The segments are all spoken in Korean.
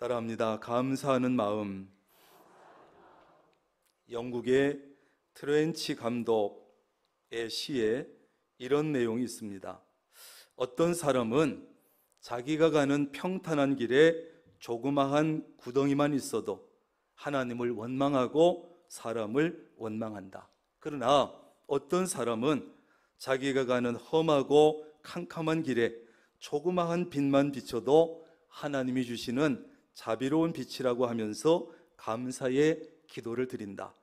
따라합니다. 감사하는 마음. 영국의 트렌치 감독의 시에 이런 내용이 있습니다. 어떤 사람은 자기가 가는 평탄한 길에 조그마한 구덩이만 있어도 하나님을 원망하고 사람을 원망한다. 그러나 어떤 사람은 자기가 가는 험하고 캄캄한 길에 조그마한 빛만 비춰도 하나님이 주시는 자비로운 빛이라고 하면서 감사의 기도를 드린다.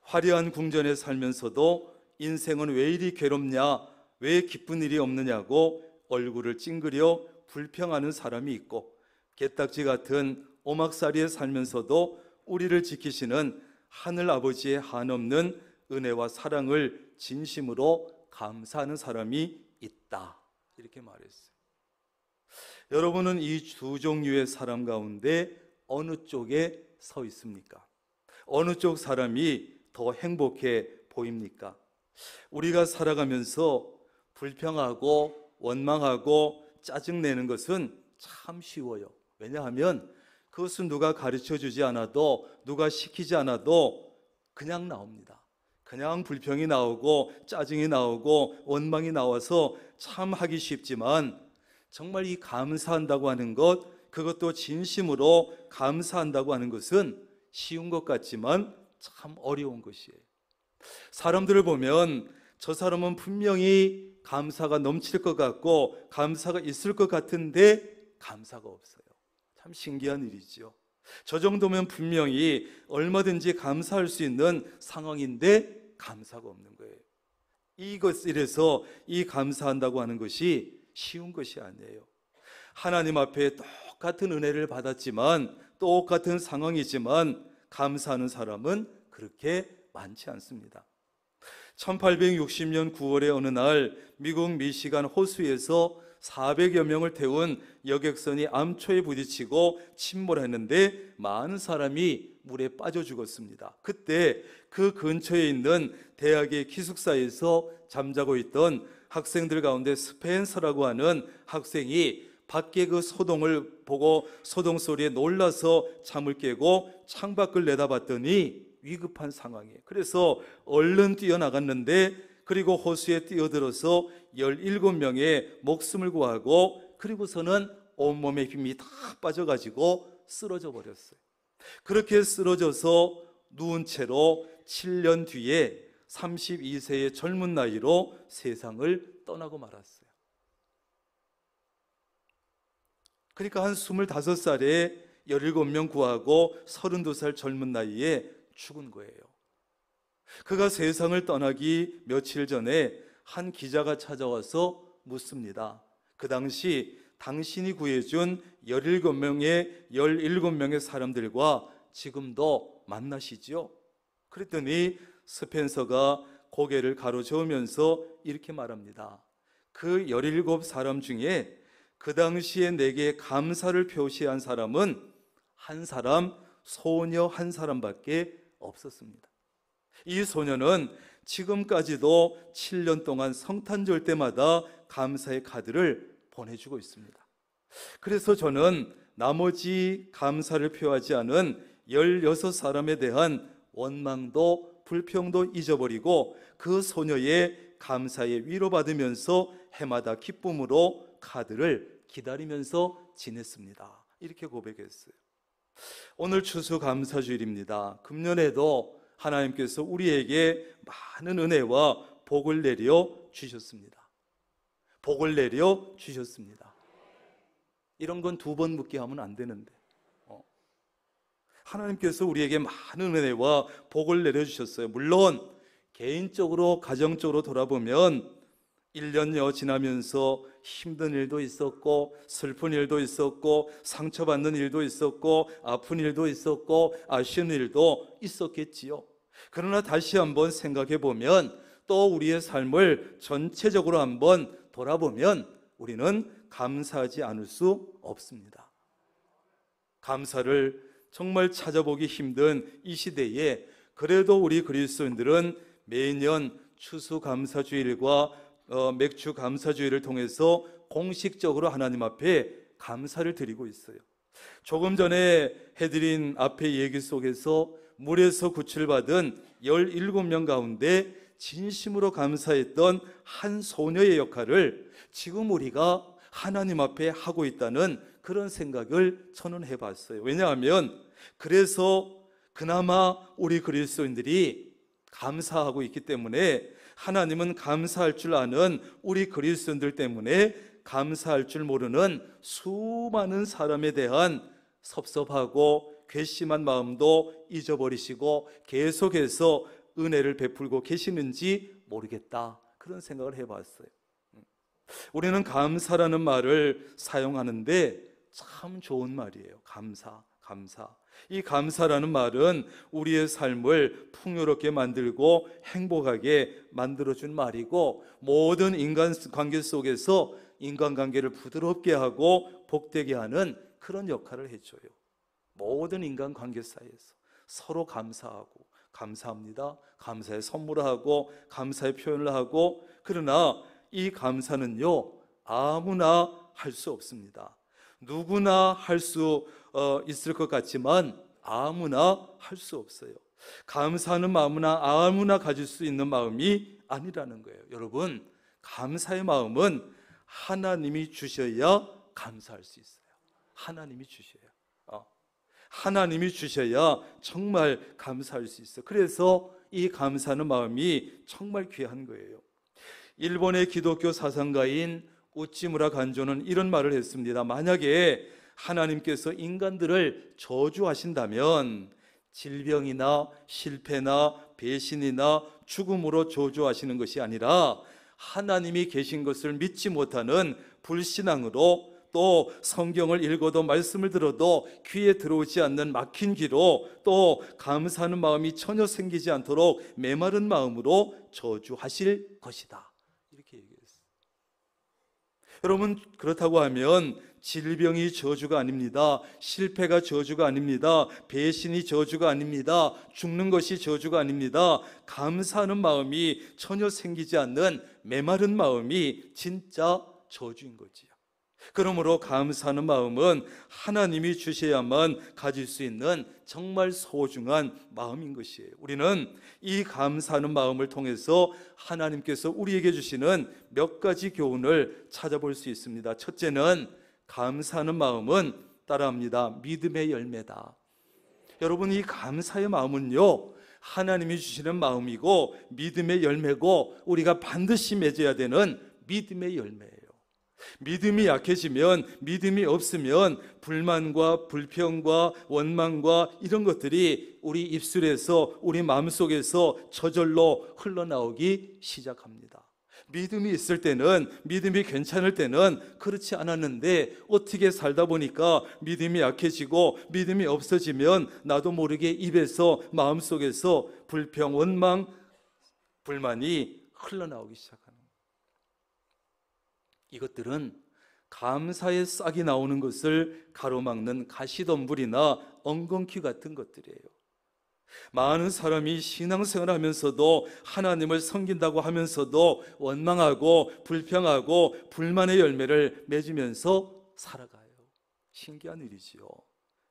화려한 궁전에 살면서도 인생은 왜 이리 괴롭냐, 왜 기쁜 일이 없느냐고 얼굴을 찡그려 불평하는 사람이 있고, 게딱지 같은 오막살이에 살면서도 우리를 지키시는 하늘 아버지의 한없는 은혜와 사랑을 진심으로 감사하는 사람이 있다. 이렇게 말했어요. 여러분은 이 두 종류의 사람 가운데 어느 쪽에 서 있습니까? 어느 쪽 사람이 더 행복해 보입니까? 우리가 살아가면서 불평하고 원망하고 짜증내는 것은 참 쉬워요. 왜냐하면 그것은 누가 가르쳐 주지 않아도, 누가 시키지 않아도 그냥 나옵니다. 그냥 불평이 나오고 짜증이 나오고 원망이 나와서 참 하기 쉽지만, 정말 이 감사한다고 하는 것, 그것도 진심으로 감사한다고 하는 것은 쉬운 것 같지만 참 어려운 것이에요. 사람들을 보면 저 사람은 분명히 감사가 넘칠 것 같고 감사가 있을 것 같은데 감사가 없어요. 참 신기한 일이죠. 저 정도면 분명히 얼마든지 감사할 수 있는 상황인데 감사가 없는 거예요. 이래서 이 감사한다고 하는 것이 쉬운 것이 아니에요. 하나님 앞에 똑같은 은혜를 받았지만, 똑같은 상황이지만 감사하는 사람은 그렇게 많지 않습니다. 1860년 9월의 어느 날 미국 미시간 호수에서 400여 명을 태운 여객선이 암초에 부딪히고 침몰했는데 많은 사람이 물에 빠져 죽었습니다. 그때 그 근처에 있는 대학의 기숙사에서 잠자고 있던 학생들 가운데 스펜서라고 하는 학생이 밖에 그 소동을 보고 소동 소리에 놀라서 잠을 깨고 창밖을 내다봤더니 위급한 상황이에요. 그래서 얼른 뛰어나갔는데, 그리고 호수에 뛰어들어서 17명의 목숨을 구하고, 그리고서는 온몸에 힘이 다 빠져가지고 쓰러져 버렸어요. 그렇게 쓰러져서 누운 채로 7년 뒤에 32세의 젊은 나이로 세상을 떠나고 말았어요. 그러니까 한 25살에 17명 구하고 32살 젊은 나이에 죽은 거예요. 그가 세상을 떠나기 며칠 전에 한 기자가 찾아와서 묻습니다. 그 당시 당신이 구해준 17명의 사람들과 지금도 만나시죠? 그랬더니 스펜서가 고개를 가로저으면서 이렇게 말합니다. 그 17사람 중에 그 당시에 내게 감사를 표시한 사람은 한 사람, 소녀 한 사람밖에 없었습니다. 이 소녀는 지금까지도 7년 동안 성탄절 때마다 감사의 카드를 보내주고 있습니다. 그래서 저는 나머지 감사를 표하지 않은 16사람에 대한 원망도 불평도 잊어버리고 그 소녀의 감사에 위로받으면서 해마다 기쁨으로 카드를 기다리면서 지냈습니다. 이렇게 고백했어요. 오늘 추수감사주일입니다. 금년에도 하나님께서 우리에게 많은 은혜와 복을 내려 주셨습니다. 복을 내려 주셨습니다. 이런 건 두 번 묻게 하면 안 되는데, 하나님께서 우리에게 많은 은혜와 복을 내려 주셨어요. 물론 개인적으로 가정적으로 돌아보면 1년여 지나면서 힘든 일도 있었고, 슬픈 일도 있었고, 상처받는 일도 있었고, 아픈 일도 있었고, 아쉬운 일도 있었겠지요. 그러나 다시 한번 생각해 보면, 또 우리의 삶을 전체적으로 한번 돌아보면 우리는 감사하지 않을 수 없습니다. 감사를 정말 찾아보기 힘든 이 시대에 그래도 우리 그리스도인들은 매년 추수감사주일과 맥주감사주일을 통해서 공식적으로 하나님 앞에 감사를 드리고 있어요. 조금 전에 해드린 앞의 얘기 속에서 물에서 구출받은 17명 가운데 진심으로 감사했던 한 소녀의 역할을 지금 우리가 하나님 앞에 하고 있다는 그런 생각을 저는 해봤어요. 왜냐하면 그래서 그나마 우리 그리스도인들이 감사하고 있기 때문에, 하나님은 감사할 줄 아는 우리 그리스도인들 때문에 감사할 줄 모르는 수많은 사람에 대한 섭섭하고 괘씸한 마음도 잊어버리시고 계속해서 은혜를 베풀고 계시는지 모르겠다, 그런 생각을 해봤어요. 우리는 감사라는 말을 사용하는데 참 좋은 말이에요. 감사. 이 감사라는 말은 우리의 삶을 풍요롭게 만들고 행복하게 만들어준 말이고, 모든 인간관계 속에서 인간관계를 부드럽게 하고 복되게 하는 그런 역할을 해줘요. 모든 인간관계 사이에서 서로 감사하고, 감사합니다, 감사의 선물을 하고 감사의 표현을 하고. 그러나 이 감사는요, 아무나 할 수 없습니다. 누구나 할 수 있을 것 같지만 아무나 할 수 없어요. 감사하는 마음은 아무나 가질 수 있는 마음이 아니라는 거예요. 여러분, 감사의 마음은 하나님이 주셔야 감사할 수 있어요. 하나님이 주셔야 정말 감사할 수 있어요. 그래서 이 감사하는 마음이 정말 귀한 거예요. 일본의 기독교 사상가인 우찌무라 간조는 이런 말을 했습니다. 만약에 하나님께서 인간들을 저주하신다면 질병이나 실패나 배신이나 죽음으로 저주하시는 것이 아니라 하나님이 계신 것을 믿지 못하는 불신앙으로, 또 성경을 읽어도 말씀을 들어도 귀에 들어오지 않는 막힌 귀로, 또 감사하는 마음이 전혀 생기지 않도록 메마른 마음으로 저주하실 것이다, 이렇게 얘기했어요. 여러분, 그렇다고 하면 질병이 저주가 아닙니다. 실패가 저주가 아닙니다. 배신이 저주가 아닙니다. 죽는 것이 저주가 아닙니다. 감사하는 마음이 전혀 생기지 않는 메마른 마음이 진짜 저주인 거지요. 그러므로 감사하는 마음은 하나님이 주셔야만 가질 수 있는 정말 소중한 마음인 것이에요. 우리는 이 감사하는 마음을 통해서 하나님께서 우리에게 주시는 몇 가지 교훈을 찾아볼 수 있습니다. 첫째는, 감사하는 마음은 따라합니다, 믿음의 열매다. 여러분, 이 감사의 마음은요, 하나님이 주시는 마음이고 믿음의 열매고, 우리가 반드시 맺어야 되는 믿음의 열매예요. 믿음이 약해지면, 믿음이 없으면 불만과 불평과 원망과 이런 것들이 우리 입술에서, 우리 마음속에서 저절로 흘러나오기 시작합니다. 믿음이 있을 때는, 믿음이 괜찮을 때는 그렇지 않았는데, 어떻게 살다 보니까 믿음이 약해지고 믿음이 없어지면 나도 모르게 입에서, 마음속에서 불평, 원망, 불만이 흘러나오기 시작합니다. 이것들은 감사의 싹이 나오는 것을 가로막는 가시덤불이나 엉겅퀴 같은 것들이에요. 많은 사람이 신앙생활을 하면서도, 하나님을 섬긴다고 하면서도 원망하고 불평하고 불만의 열매를 맺으면서 살아가요. 신기한 일이지요.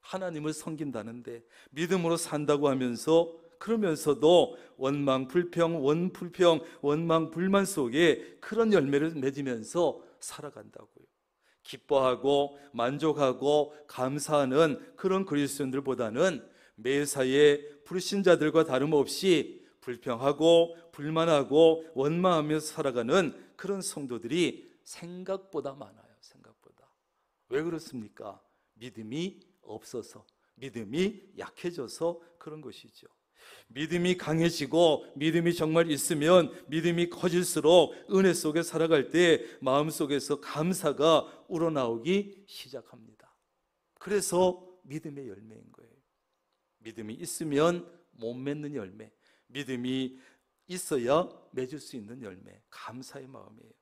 하나님을 섬긴다는데, 믿음으로 산다고 하면서, 그러면서도 원망, 불평, 원망, 불만 속에 그런 열매를 맺으면서 살아간다고요. 기뻐하고 만족하고 감사하는 그런 그리스도인들보다는 매사에 불신자들과 다름없이 불평하고 불만하고 원망하면서 살아가는 그런 성도들이 생각보다 많아요. 생각보다. 왜 그렇습니까? 믿음이 없어서, 믿음이 약해져서 그런 것이죠. 믿음이 강해지고 믿음이 정말 있으면, 믿음이 커질수록 은혜 속에 살아갈 때 마음속에서 감사가 우러나오기 시작합니다. 그래서 믿음의 열매인 거예요. 믿음이 있으면 못 맺는 열매, 믿음이 있어야 맺을 수 있는 열매, 감사의 마음이에요.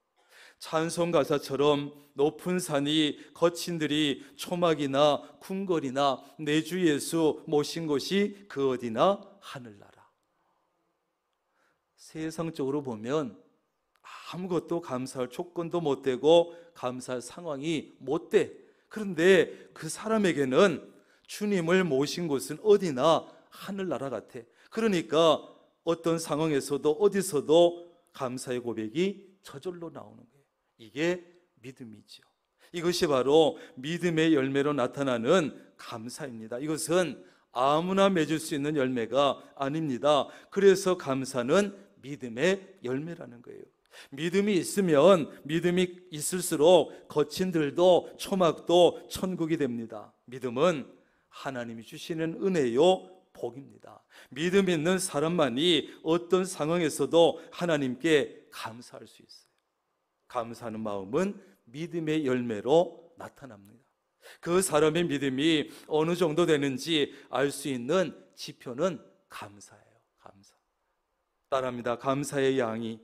찬송 가사처럼 높은 산이 거친들이 초막이나 궁궐이나 내 주 예수 모신 곳이 그 어디나 하늘나라. 세상적으로 보면 아무것도 감사할 조건도 못 되고 감사할 상황이 못 돼. 그런데 그 사람에게는 주님을 모신 곳은 어디나 하늘나라 같아. 그러니까 어떤 상황에서도 어디서도 감사의 고백이 저절로 나오는 거예요. 이게 믿음이죠. 이것이 바로 믿음의 열매로 나타나는 감사입니다. 이것은 아무나 맺을 수 있는 열매가 아닙니다. 그래서 감사는 믿음의 열매라는 거예요. 믿음이 있으면 믿음이 있을수록 거친 들도 초막도 천국이 됩니다. 믿음은 하나님이 주시는 은혜요 복입니다. 믿음 있는 사람만이 어떤 상황에서도 하나님께 감사할 수 있어요. 감사하는 마음은 믿음의 열매로 나타납니다. 그 사람의 믿음이 어느 정도 되는지 알 수 있는 지표는 감사예요. 감사. 따라합니다. 감사의 양이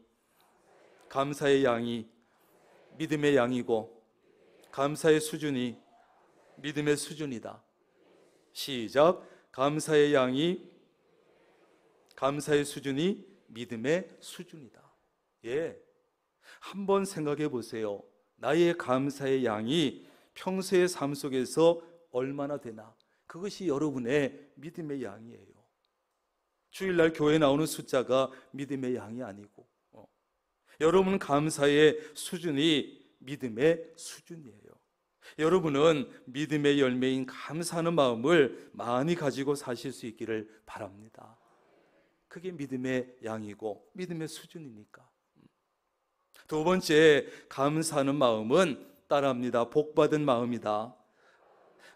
믿음의 양이고 감사의 수준이 믿음의 수준이다. 시작. 감사의 수준이 믿음의 수준이다. 예. 한번 생각해 보세요. 나의 감사의 양이 평소의 삶 속에서 얼마나 되나? 그것이 여러분의 믿음의 양이에요. 주일날 교회에 나오는 숫자가 믿음의 양이 아니고, 여러분 감사의 수준이 믿음의 수준이에요. 여러분은 믿음의 열매인 감사하는 마음을 많이 가지고 사실 수 있기를 바랍니다. 그게 믿음의 양이고 믿음의 수준이니까. 두 번째, 감사하는 마음은 따라합니다. 복받은 마음이다.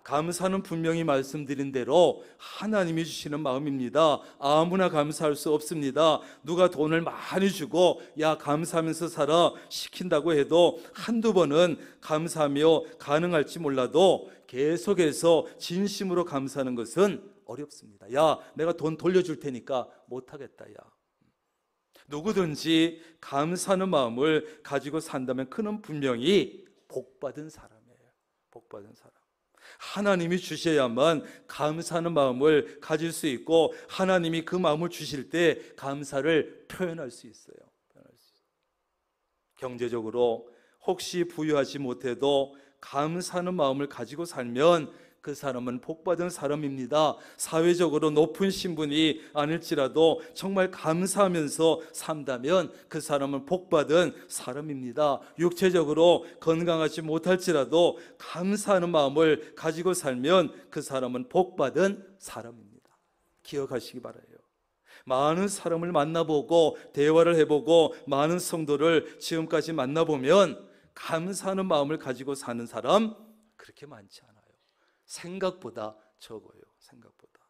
감사는 분명히 말씀드린 대로 하나님이 주시는 마음입니다. 아무나 감사할 수 없습니다. 누가 돈을 많이 주고 야 감사하면서 살아 시킨다고 해도 한두 번은 감사하며 가능할지 몰라도 계속해서 진심으로 감사하는 것은 어렵습니다. 야 내가 돈 돌려줄 테니까 못하겠다. 야 누구든지 감사하는 마음을 가지고 산다면 그는 분명히 복받은 사람이에요. 복받은 사람. 하나님이 주셔야만 감사하는 마음을 가질 수 있고 하나님이 그 마음을 주실 때 감사를 표현할 수 있어요. 경제적으로 혹시 부유하지 못해도 감사하는 마음을 가지고 살면 그 사람은 복받은 사람입니다. 사회적으로 높은 신분이 아닐지라도 정말 감사하면서 산다면 그 사람은 복받은 사람입니다. 육체적으로 건강하지 못할지라도 감사하는 마음을 가지고 살면 그 사람은 복받은 사람입니다. 기억하시기 바라요. 많은 사람을 만나보고 대화를 해보고 많은 성도를 지금까지 만나보면 감사하는 마음을 가지고 사는 사람 그렇게 많지 않아요. 생각보다 적어요. 생각보다.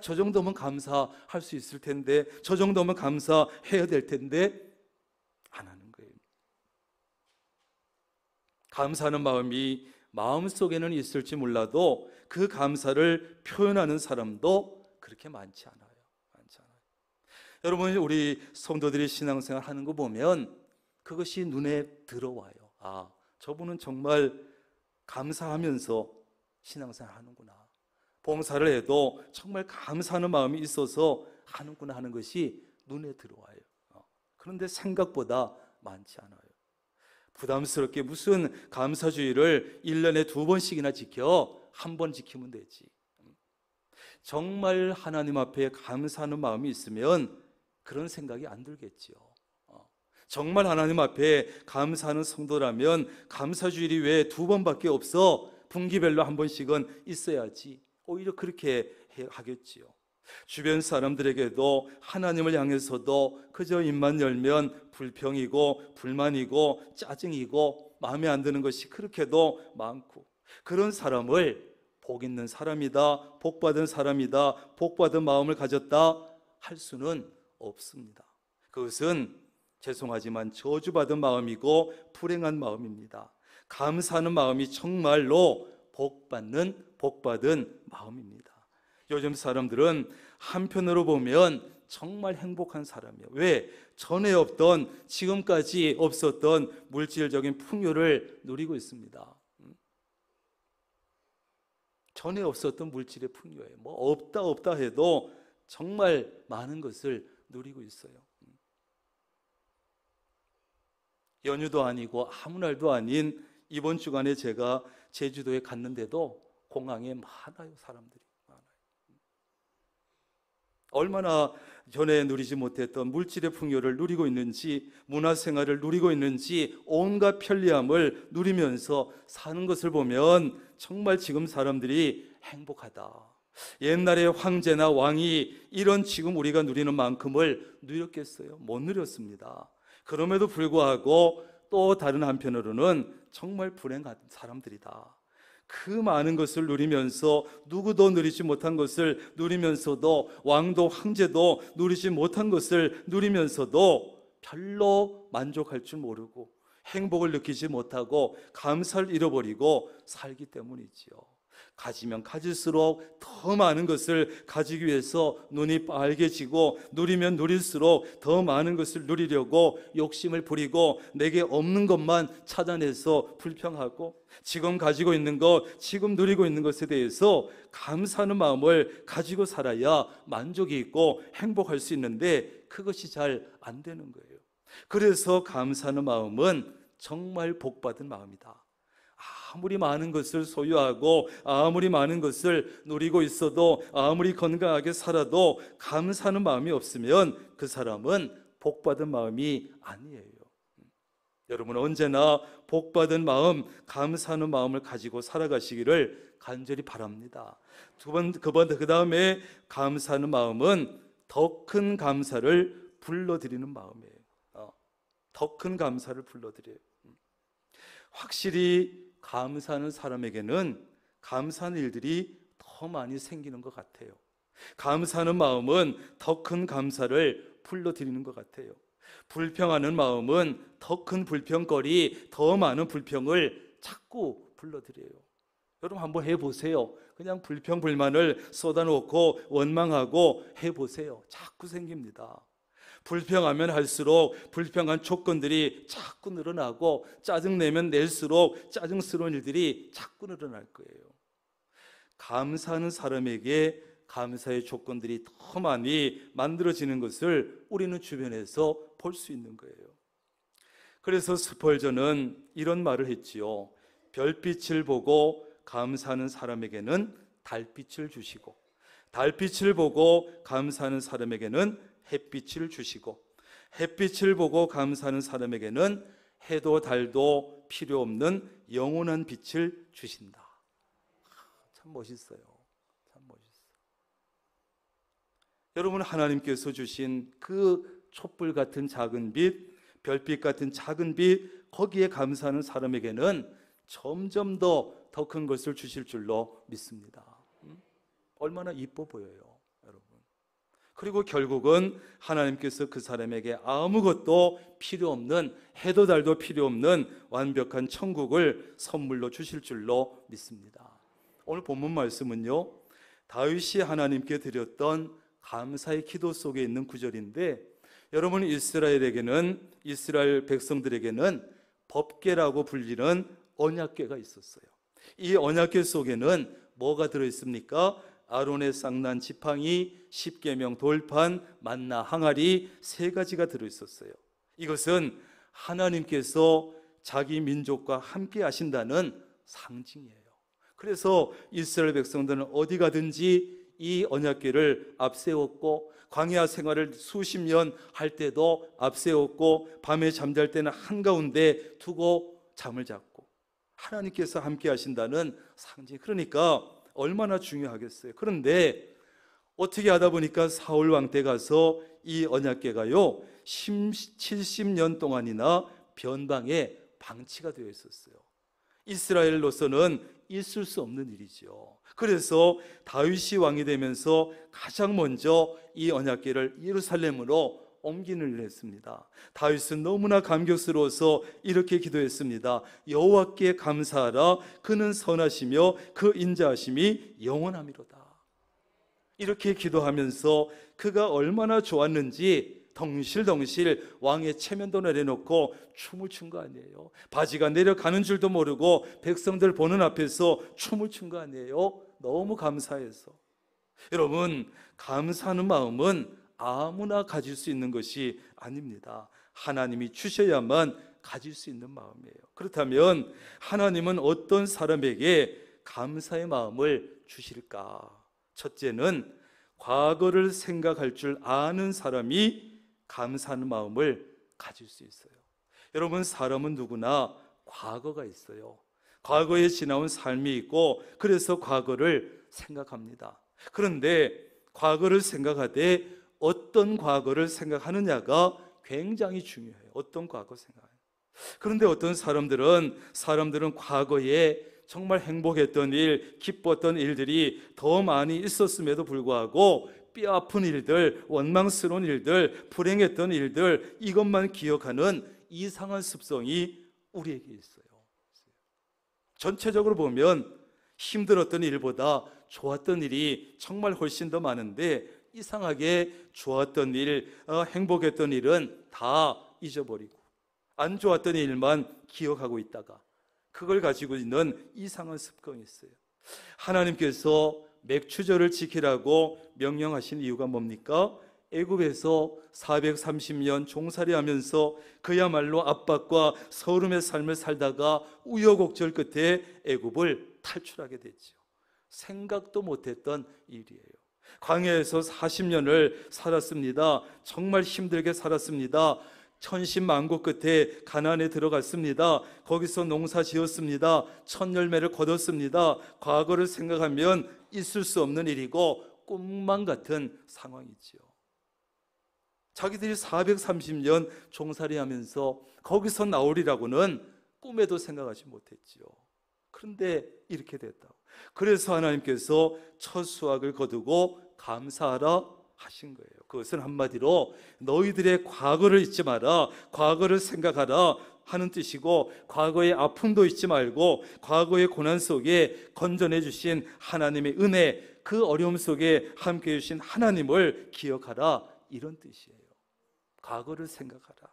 저 정도면 감사할 수 있을 텐데, 저 정도면 감사해야 될 텐데 안 하는 거예요. 감사하는 마음이 마음속에는 있을지 몰라도 그 감사를 표현하는 사람도 그렇게 많지 않아요. 여러분, 우리 성도들이 신앙생활 하는 거 보면 그것이 눈에 들어와요. 저분은 정말 감사하면서 신앙생활 하는구나. 봉사를 해도 정말 감사하는 마음이 있어서 하는구나 하는 것이 눈에 들어와요. 그런데 생각보다 많지 않아요. 부담스럽게 무슨 감사주의를 1년에 2번씩이나 지켜? 한 번 지키면 되지. 정말 하나님 앞에 감사하는 마음이 있으면 그런 생각이 안 들겠지요. 정말 하나님 앞에 감사하는 성도라면 감사주일이 왜 2번밖에 없어? 분기별로 한 번씩은 있어야지. 오히려 그렇게 하겠지요. 주변 사람들에게도 하나님을 향해서도 그저 입만 열면 불평이고 불만이고 짜증이고 마음에 안 드는 것이 그렇게도 많고, 그런 사람을 복 있는 사람이다, 복받은 사람이다, 복받은 마음을 가졌다 할 수는 없습니다. 그것은 죄송하지만 저주받은 마음이고 불행한 마음입니다. 감사하는 마음이 정말로 복받은 마음입니다. 요즘 사람들은 한편으로 보면 정말 행복한 사람이에요. 왜? 전에 없던, 지금까지 없었던 물질적인 풍요를 누리고 있습니다. 전에 없었던 물질의 풍요예요. 뭐 없다 해도 정말 많은 것을 누리고 있어요. 연휴도 아니고 아무 날도 아닌 이번 주간에 제가 제주도에 갔는데도 공항에 많아요. 사람들이 많아요. 얼마나 전에 누리지 못했던 물질의 풍요를 누리고 있는지, 문화생활을 누리고 있는지, 온갖 편리함을 누리면서 사는 것을 보면 정말 지금 사람들이 행복하다. 옛날에 황제나 왕이 이런 지금 우리가 누리는 만큼을 누렸겠어요? 못 누렸습니다. 그럼에도 불구하고 또 다른 한편으로는 정말 불행한 사람들이다. 그 많은 것을 누리면서 누구도 누리지 못한 것을 누리면서도, 왕도 황제도 누리지 못한 것을 누리면서도 별로 만족할 줄 모르고 행복을 느끼지 못하고 감사를 잃어버리고 살기 때문이지요. 가지면 가질수록 더 많은 것을 가지기 위해서 눈이 빨개지고, 누리면 누릴수록 더 많은 것을 누리려고 욕심을 부리고, 내게 없는 것만 찾아내서 불평하고, 지금 가지고 있는 것, 지금 누리고 있는 것에 대해서 감사하는 마음을 가지고 살아야 만족이 있고 행복할 수 있는데 그것이 잘 안 되는 거예요. 그래서 감사하는 마음은 정말 복받은 마음이다. 아무리 많은 것을 소유하고 아무리 많은 것을 누리고 있어도, 아무리 건강하게 살아도 감사하는 마음이 없으면 그 사람은 복받은 마음이 아니에요. 여러분 언제나 복받은 마음, 감사하는 마음을 가지고 살아가시기를 간절히 바랍니다. 그 다음에 감사하는 마음은 더 큰 감사를 불러드리는 마음이에요. 더 큰 감사를 불러드려요. 확실히 감사하는 사람에게는 감사하는 일들이 더 많이 생기는 것 같아요. 감사하는 마음은 더 큰 감사를 불러드리는 것 같아요. 불평하는 마음은 더 큰 불평거리, 더 많은 불평을 자꾸 불러드려요. 여러분 한번 해보세요. 그냥 불평 불만을 쏟아놓고 원망하고 해보세요. 자꾸 생깁니다. 불평하면 할수록 불평한 조건들이 자꾸 늘어나고, 짜증내면 낼수록 짜증스러운 일들이 자꾸 늘어날 거예요. 감사하는 사람에게 감사의 조건들이 더 많이 만들어지는 것을 우리는 주변에서 볼 수 있는 거예요. 그래서 스펄전은 이런 말을 했지요. 별빛을 보고 감사하는 사람에게는 달빛을 주시고, 달빛을 보고 감사하는 사람에게는 햇빛을 주시고, 햇빛을 보고 감사하는 사람에게는 해도 달도 필요 없는 영원한 빛을 주신다. 참 멋있어요. 참 멋있어요. 여러분 여러분 주신 그 촛불 같은 작은 빛, 별빛 같은 작은 빛, 거기에 감사하는 사람에게는 점점 더 큰 것을 주실 줄로 믿습니다. 얼마나 이뻐 보여요, 여러분. 그리고 결국은 하나님께서 그 사람에게 아무것도 필요 없는, 해도 달도 필요 없는 완벽한 천국을 선물로 주실 줄로 믿습니다. 오늘 본문 말씀은요, 다윗이 하나님께 드렸던 감사의 기도 속에 있는 구절인데, 여러분 이스라엘 백성들에게는 법궤라고 불리는 언약궤가 있었어요. 이 언약궤 속에는 뭐가 들어있습니까? 아론의 쌍난 지팡이, 십계명 돌판, 만나 항아리 3가지가 들어있었어요. 이것은 하나님께서 자기 민족과 함께 하신다는 상징이에요. 그래서 이스라엘 백성들은 어디 가든지 이 언약궤를 앞세웠고, 광야 생활을 수십 년 할 때도 앞세웠고, 밤에 잠잘 때는 한가운데 두고 잠을 잤고, 하나님께서 함께 하신다는 상징. 그러니까 얼마나 중요하겠어요. 그런데 어떻게 하다 보니까 사울 왕 때 가서 이 언약궤가요 70년 동안이나 변방에 방치가 되어 있었어요. 이스라엘로서는 있을 수 없는 일이죠. 그래서 다윗이 왕이 되면서 가장 먼저 이 언약궤를 예루살렘으로 옮기는 일을 했습니다. 다윗은 너무나 감격스러워서 이렇게 기도했습니다. 여호와께 감사하라. 그는 선하시며 그 인자하심이 영원함이로다. 이렇게 기도하면서 그가 얼마나 좋았는지 덩실덩실 왕의 체면도 내려놓고 춤을 춘 거 아니에요. 바지가 내려가는 줄도 모르고 백성들 보는 앞에서 춤을 춘 거 아니에요. 너무 감사해서. 여러분, 감사하는 마음은 아무나 가질 수 있는 것이 아닙니다. 하나님이 주셔야만 가질 수 있는 마음이에요. 그렇다면 하나님은 어떤 사람에게 감사의 마음을 주실까? 첫째는 과거를 생각할 줄 아는 사람이 감사하는 마음을 가질 수 있어요. 여러분, 사람은 누구나 과거가 있어요. 과거에 지나온 삶이 있고, 그래서 과거를 생각합니다. 그런데 과거를 생각하되 어떤 과거를 생각하느냐가 굉장히 중요해요. 어떤 과거 생각해요. 그런데 어떤 사람들은 과거에 정말 행복했던 일, 기뻤던 일들이 더 많이 있었음에도 불구하고 뼈아픈 일들, 원망스러운 일들, 불행했던 일들, 이것만 기억하는 이상한 습성이 우리에게 있어요. 전체적으로 보면 힘들었던 일보다 좋았던 일이 정말 훨씬 더 많은데, 이상하게 좋았던 일, 행복했던 일은 다 잊어버리고 안 좋았던 일만 기억하고 있다가 그걸 가지고 있는 이상한 습관이 있어요. 하나님께서 맥추절을 지키라고 명령하신 이유가 뭡니까? 애굽에서 430년 종살이하면서 그야말로 압박과 서름의 삶을 살다가 우여곡절 끝에 애굽을 탈출하게 됐죠. 생각도 못했던 일이에요. 광야에서 40년을 살았습니다. 정말 힘들게 살았습니다. 천신만고 끝에 가나안에 들어갔습니다. 거기서 농사 지었습니다. 첫 열매를 거뒀습니다. 과거를 생각하면 있을 수 없는 일이고 꿈만 같은 상황이지요. 자기들이 430년 종살이하면서 거기서 나오리라고는 꿈에도 생각하지 못했지요. 그런데 이렇게 됐다고. 그래서 하나님께서 첫 수확을 거두고 감사하라 하신 거예요. 그것은 한마디로 너희들의 과거를 잊지 마라, 과거를 생각하라 하는 뜻이고, 과거의 아픔도 잊지 말고 과거의 고난 속에 건져내 주신 하나님의 은혜, 그 어려움 속에 함께해 주신 하나님을 기억하라, 이런 뜻이에요. 과거를 생각하라.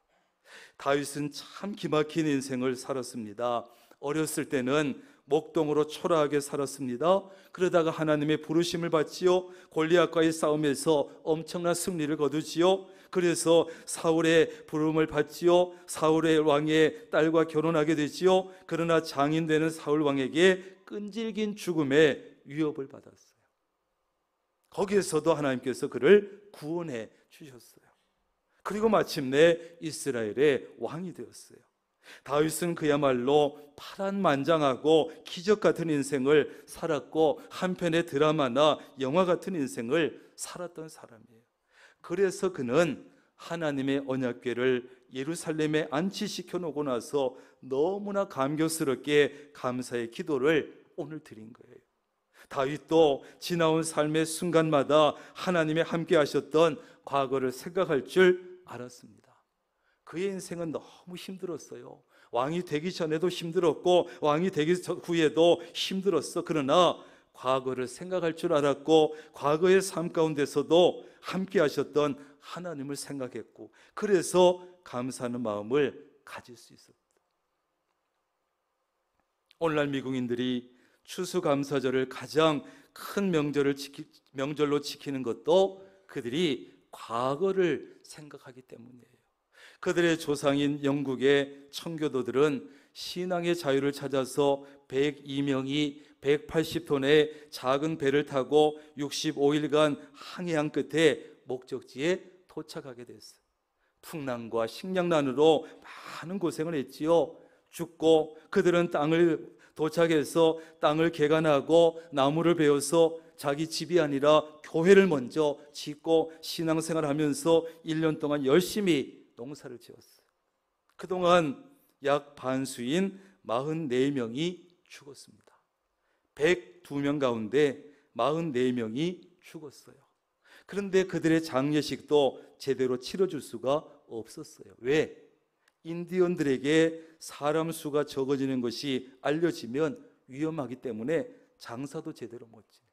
다윗은 참 기막힌 인생을 살았습니다. 어렸을 때는 목동으로 초라하게 살았습니다. 그러다가 하나님의 부르심을 받지요. 골리앗과의 싸움에서 엄청난 승리를 거두지요. 그래서 사울의 부름을 받지요. 사울의 왕의 딸과 결혼하게 되지요. 그러나 장인되는 사울 왕에게 끈질긴 죽음의 위협을 받았어요. 거기에서도 하나님께서 그를 구원해 주셨어요. 그리고 마침내 이스라엘의 왕이 되었어요. 다윗은 그야말로 파란만장하고 기적 같은 인생을 살았고, 한편의 드라마나 영화 같은 인생을 살았던 사람이에요. 그래서 그는 하나님의 언약궤를 예루살렘에 안치시켜 놓고 나서 너무나 감격스럽게 감사의 기도를 오늘 드린 거예요. 다윗도 지나온 삶의 순간마다 하나님의 함께 하셨던 과거를 생각할 줄 알았습니다. 그의 인생은 너무 힘들었어요. 왕이 되기 전에도 힘들었고 왕이 되기 후에도 힘들었어. 그러나 과거를 생각할 줄 알았고, 과거의 삶 가운데서도 함께 하셨던 하나님을 생각했고, 그래서 감사하는 마음을 가질 수 있었다. 오늘날 미국인들이 추수감사절을 가장 큰 명절로 지키는 것도 그들이 과거를 생각하기 때문이에요. 그들의 조상인 영국의 청교도들은 신앙의 자유를 찾아서 102명이 180톤의 작은 배를 타고 65일간 항해한 끝에 목적지에 도착하게 됐어요. 풍랑과 식량난으로 많은 고생을 했지요. 죽고 그들은 도착해서 땅을 개간하고 나무를 베어서 자기 집이 아니라 교회를 먼저 짓고 신앙생활을 하면서 1년 동안 열심히 농사를 지었어요. 그동안 약 반수인 44명이 죽었습니다. 102명 가운데 44명이 죽었어요. 그런데 그들의 장례식도 제대로 치러줄 수가 없었어요. 왜? 인디언들에게 사람 수가 적어지는 것이 알려지면 위험하기 때문에 장사도 제대로 못 지내요.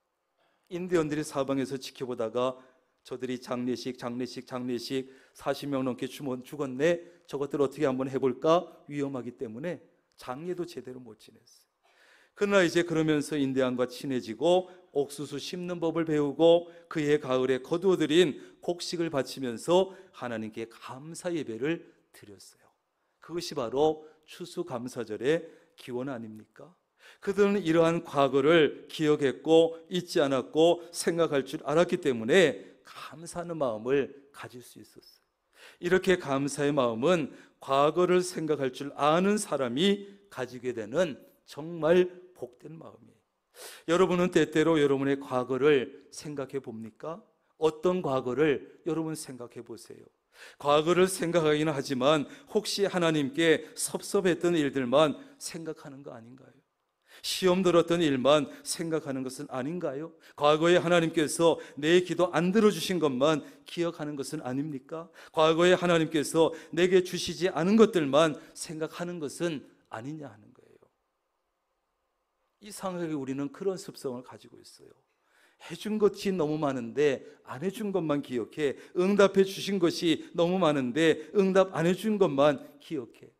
인디언들이 사방에서 지켜보다가 저들이 장례식 40명 넘게 죽었네, 저것들 어떻게 한번 해볼까? 위험하기 때문에 장례도 제대로 못 지냈어요. 그러나 이제 그러면서 인디안과 친해지고 옥수수 심는 법을 배우고 그해 가을에 거두어들인 곡식을 바치면서 하나님께 감사 예배를 드렸어요. 그것이 바로 추수감사절의 기원 아닙니까? 그들은 이러한 과거를 기억했고 잊지 않았고 생각할 줄 알았기 때문에 감사하는 마음을 가질 수 있었어요. 이렇게 감사의 마음은 과거를 생각할 줄 아는 사람이 가지게 되는 정말 복된 마음이에요. 여러분은 때때로 여러분의 과거를 생각해 봅니까? 어떤 과거를 여러분 생각해 보세요. 과거를 생각하기는 하지만 혹시 하나님께 섭섭했던 일들만 생각하는 거 아닌가요? 시험 들었던 일만 생각하는 것은 아닌가요? 과거에 하나님께서 내 기도 안 들어주신 것만 기억하는 것은 아닙니까? 과거에 하나님께서 내게 주시지 않은 것들만 생각하는 것은 아니냐 하는 거예요. 이상하게 우리는 그런 습성을 가지고 있어요. 해준 것이 너무 많은데 안 해준 것만 기억해. 응답해 주신 것이 너무 많은데 응답 안 해준 것만 기억해.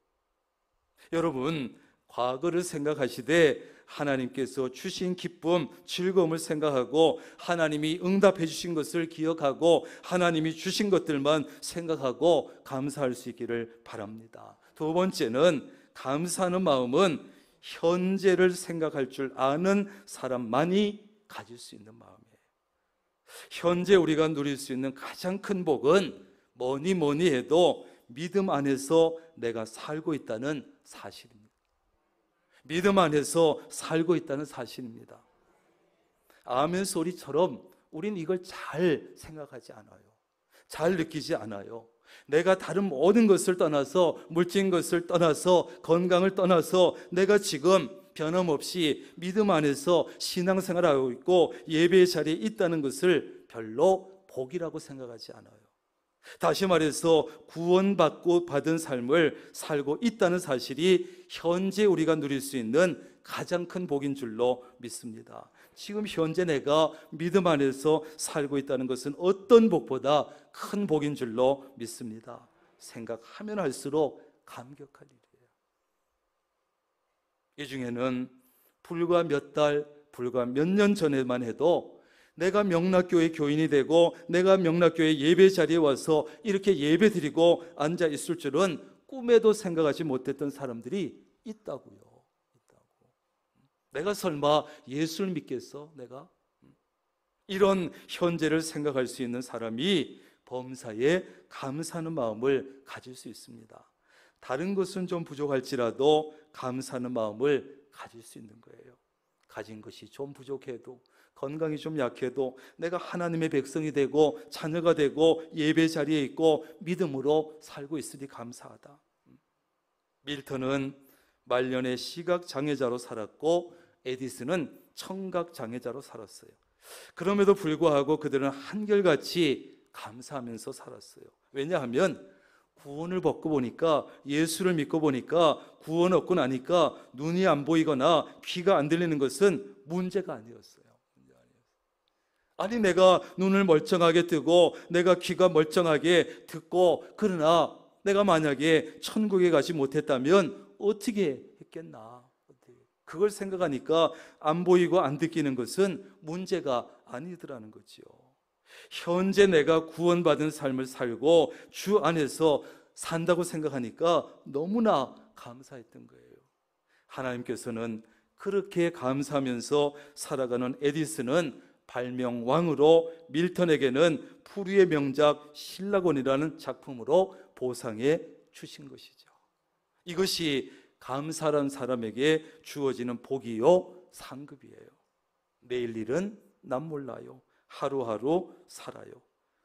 여러분, 과거를 생각하시되 하나님께서 주신 기쁨, 즐거움을 생각하고 하나님이 응답해 주신 것을 기억하고 하나님이 주신 것들만 생각하고 감사할 수 있기를 바랍니다. 두 번째는, 감사하는 마음은 현재를 생각할 줄 아는 사람만이 가질 수 있는 마음이에요. 현재 우리가 누릴 수 있는 가장 큰 복은 뭐니 해도 믿음 안에서 내가 살고 있다는 사실입니다. 믿음 안에서 살고 있다는 사실입니다. 아멘 소리처럼 우린 이걸 잘 생각하지 않아요. 잘 느끼지 않아요. 내가 다른 모든 것을 떠나서, 물질인 것을 떠나서, 건강을 떠나서 내가 지금 변함없이 믿음 안에서 신앙생활하고 있고 예배의 자리에 있다는 것을 별로 복이라고 생각하지 않아요. 다시 말해서 구원받고 받은 삶을 살고 있다는 사실이 현재 우리가 누릴 수 있는 가장 큰 복인 줄로 믿습니다. 지금 현재 내가 믿음 안에서 살고 있다는 것은 어떤 복보다 큰 복인 줄로 믿습니다. 생각하면 할수록 감격할 일이에요. 이 중에는 불과 몇 달, 불과 몇 년 전에만 해도 내가 명락교회 교인이 되고 내가 명락교회 예배 자리에 와서 이렇게 예배 드리고 앉아 있을 줄은 꿈에도 생각하지 못했던 사람들이 있다고요. 내가 설마 예수를 믿겠어? 내가? 이런 현재를 생각할 수 있는 사람이 범사에 감사하는 마음을 가질 수 있습니다. 다른 것은 좀 부족할지라도 감사하는 마음을 가질 수 있는 거예요. 가진 것이 좀 부족해도, 건강이 좀 약해도 내가 하나님의 백성이 되고 자녀가 되고 예배 자리에 있고 믿음으로 살고 있으니 감사하다. 밀턴은 말년에 시각장애자로 살았고 에디슨은 청각장애자로 살았어요. 그럼에도 불구하고 그들은 한결같이 감사하면서 살았어요. 왜냐하면 구원을 받고 보니까, 예수를 믿고 보니까, 구원 얻고 나니까 눈이 안 보이거나 귀가 안 들리는 것은 문제가 아니었어요. 아니, 내가 눈을 멀쩡하게 뜨고 내가 귀가 멀쩡하게 듣고, 그러나 내가 만약에 천국에 가지 못했다면 어떻게 했겠나? 그걸 생각하니까 안 보이고 안 듣기는 것은 문제가 아니더라는 거죠. 현재 내가 구원받은 삶을 살고 주 안에서 산다고 생각하니까 너무나 감사했던 거예요. 하나님께서는 그렇게 감사하면서 살아가는 에디슨은 발명왕으로, 밀턴에게는 프루의 명작 신라곤이라는 작품으로 보상해 주신 것이죠. 이것이 감사한 사람에게 주어지는 복이요 상급이에요. 내일 일은 난 몰라요. 하루하루 살아요.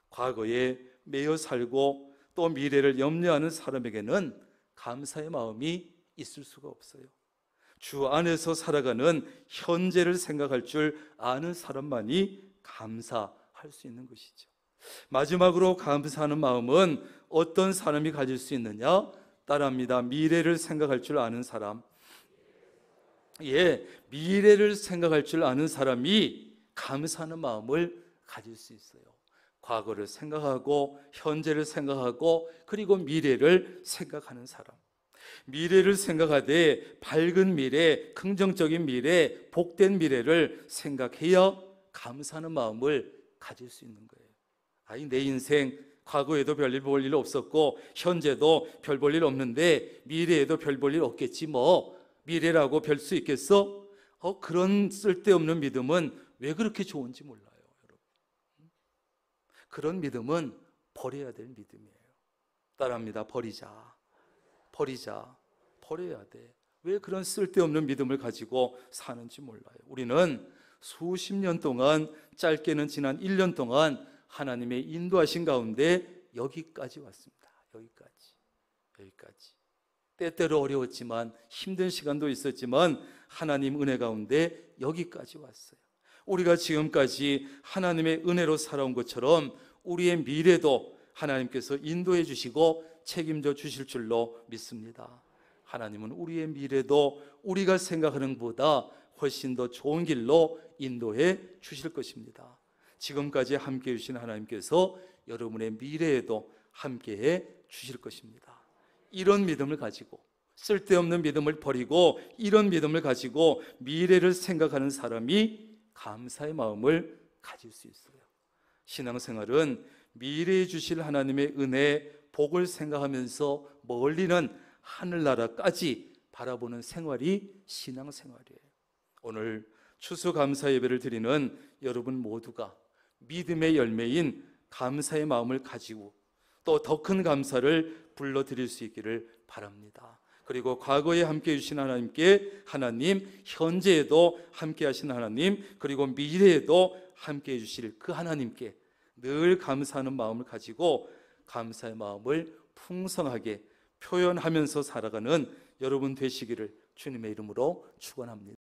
과거에 매여 살고 또 미래를 염려하는 사람에게는 감사의 마음이 있을 수가 없어요. 주 안에서 살아가는 현재를 생각할 줄 아는 사람만이 감사할 수 있는 것이죠. 마지막으로 감사하는 마음은 어떤 사람이 가질 수 있느냐? 따라합니다. 미래를 생각할 줄 아는 사람. 미래를 생각할 줄 아는 사람이 감사하는 마음을 가질 수 있어요. 과거를 생각하고 현재를 생각하고 그리고 미래를 생각하는 사람. 미래를 생각하되 밝은 미래, 긍정적인 미래, 복된 미래를 생각해야 감사하는 마음을 가질 수 있는 거예요. 아니, 내 인생 과거에도 별일 볼 일 없었고 현재도 별 볼 일 없는데 미래에도 별 볼 일 없겠지 뭐. 미래라고 별 수 있겠어? 그런 쓸데없는 믿음은 왜 그렇게 좋은지 몰라요, 여러분. 그런 믿음은 버려야 될 믿음이에요. 따라합니다. 버리자. 버려야 돼. 왜 그런 쓸데없는 믿음을 가지고 사는지 몰라요. 우리는 수십 년 동안, 짧게는 지난 1년 동안 하나님의 인도하신 가운데 여기까지 왔습니다. 여기까지. 때때로 어려웠지만 힘든 시간도 있었지만 하나님 은혜 가운데 여기까지 왔어요. 우리가 지금까지 하나님의 은혜로 살아온 것처럼 우리의 미래도 하나님께서 인도해 주시고 책임져 주실 줄로 믿습니다. 하나님은 우리의 미래도 우리가 생각하는 것보다 훨씬 더 좋은 길로 인도해 주실 것입니다. 지금까지 함께해 주신 하나님께서 여러분의 미래에도 함께해 주실 것입니다. 이런 믿음을 가지고, 쓸데없는 믿음을 버리고 이런 믿음을 가지고 미래를 생각하는 사람이 감사의 마음을 가질 수 있어요. 신앙생활은 미래에 주실 하나님의 은혜, 복을 생각하면서 멀리는 하늘나라까지 바라보는 생활이 신앙생활이에요. 오늘 추수감사 예배를 드리는 여러분 모두가 믿음의 열매인 감사의 마음을 가지고 또 더 큰 감사를 불러드릴 수 있기를 바랍니다. 그리고 과거에 함께해 주신 하나님께, 하나님, 현재에도 함께 하신 하나님, 그리고 미래에도 함께해 주실 그 하나님께 늘 감사하는 마음을 가지고 감사의 마음을 풍성하게 표현하면서 살아가는 여러분 되시기를 주님의 이름으로 축원합니다.